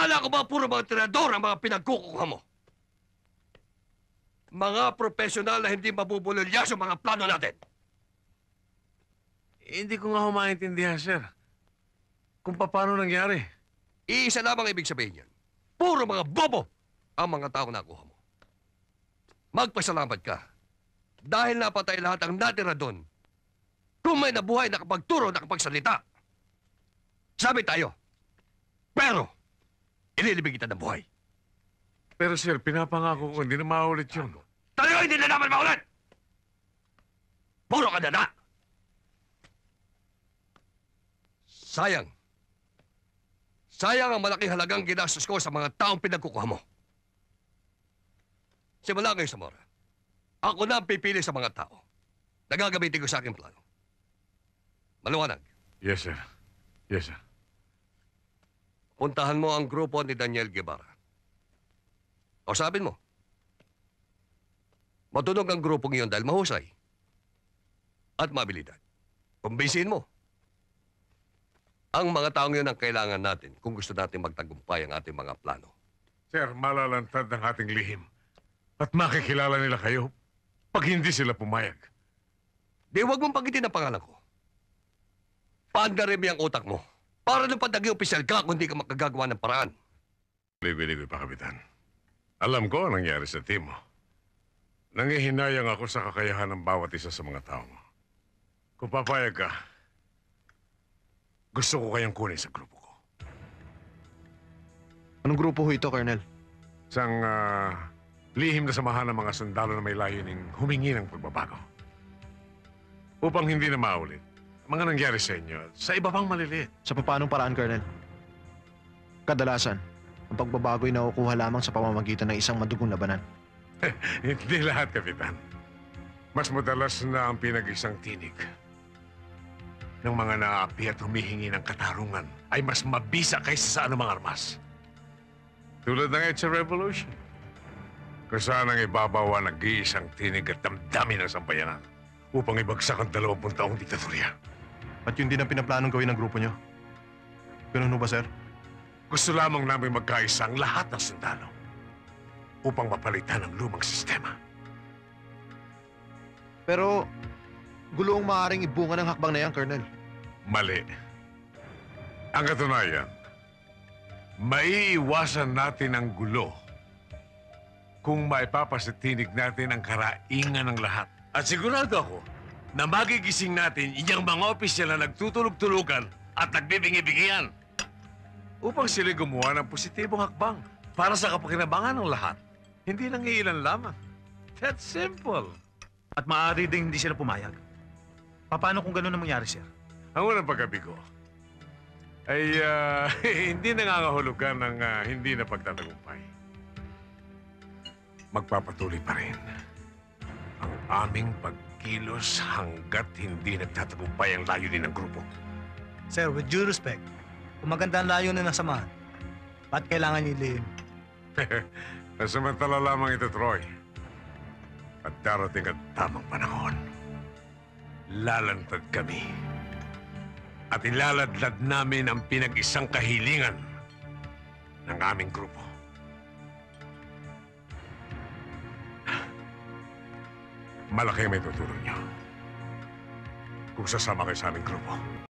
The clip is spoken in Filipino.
Akala ko ba puro mga tirador ang mga pinagkukuha mo? Mga profesional na hindi mabubulolya sa mga plano natin. Hindi ko nga humaintindihan, sir. Kung paano nangyari. Iisa lamang ibig sabihin yan. Puro mga bobo ang mga taong nakuha mo. Magpasalamat ka. Dahil napatay lahat ang natira doon. Kung may nabuhay, nakapagturo, nakapagsalita. Sabi tayo. Pero, ililibig kita ng buhay. Pero sir, pinapangako ko hindi na maulit yun. Talaga hindi na naman maulit! Puro ka na! Sayang. Sayang ang malaking halagang ginastos ko sa mga taong pinagkukuha mo. Simula ngayon, Zamora, ako na ang pipili sa mga tao na gagamitin ko sa aking plano. Maliwanag. Yes, sir. Yes, sir. Puntahan mo ang grupo ni Daniel Guevara. O sabihin mo, matunog ang grupong iyon dahil mahusay at mabilidad. Kumbinsihin mo. Ang mga taong yun ang kailangan natin kung gusto natin magtagumpay ang ating mga plano. Sir, malalantad ng ating lihim. At makikilala nila kayo pag hindi sila pumayag. Di huwag mong pagitin ang pangalan ko. Paandarin mo ang utak mo. Para nung pandagi opisyal ka kung di ka makagagawa ng paraan. Ligoy-ligoy pa, Kapitan. Alam ko ang nangyari sa team mo. Nangihinayang ako sa kakayahan ng bawat isa sa mga tao mo. Kung papayag ka, gusto ko kayong kunin sa grupo ko. Anong grupo ho ito, Colonel? Isang lihim na samahan ng mga sundalo na may layuning humingi ng pagbabago. Upang hindi na maulit mga nangyari sa inyo sa iba pang maliliit. Sa papanong paraan, Colonel? Kadalasan, ang pagbabago ay nakukuha lamang sa pamamagitan ng isang madugong labanan. Hindi lahat, Kapitan. Mas madalas na ang pinag-isang tinig ng mga naapi at humihingi ng katarungan ay mas mabisa kaysa sa anumang armas. Tulad ng EDSA Revolution. Kung saan ang ibabawa nag-iisang tinig at damdamin ng sampayanan upang ibagsak ang 20 taong diktatorya. At yun din ang pinaplanong gawin ng grupo nyo. Ganun ho ba, sir? Gusto lamang namin magkaisa ang lahat ng sundalo upang mapalitan ang lumang sistema. Pero, gulo ang maaaring ibunga ng hakbang na yan, Colonel. Mali. Ang katunayan, maiiwasan natin ang gulo kung maipapasatinig natin ang karaingan ng lahat. At sigurado ako na magigising natin iyang mga opisyal na nagtutulog-tulugan at nagbibingi-bingian upang sila gumawa ng positibong hakbang para sa kapakinabangan ng lahat. Hindi lang iilan lamang. That's simple. At maaari din hindi sila pumayag. Paano kung gano'n ang mangyari, sir? Ang unang paggabi ko ay hindi nangangahulugan ng hindi na pagtatagumpay. Magpapatuloy pa rin ang aming pagkilos hanggat hindi nagtatagumpay ang layunin ng grupo. Sir, with due respect, kung maganda ang layunin ng samahan, ba't kailangan niyo ilihim? Nasamantala lamang ito, Troy. At darating ang tamang panahon. Lalantad kami. At ilaladlad namin ang pinag-isang kahilingan ng aming grupo. Malaki ang may tutulong niyo kung sasama kayo sa aming grupo.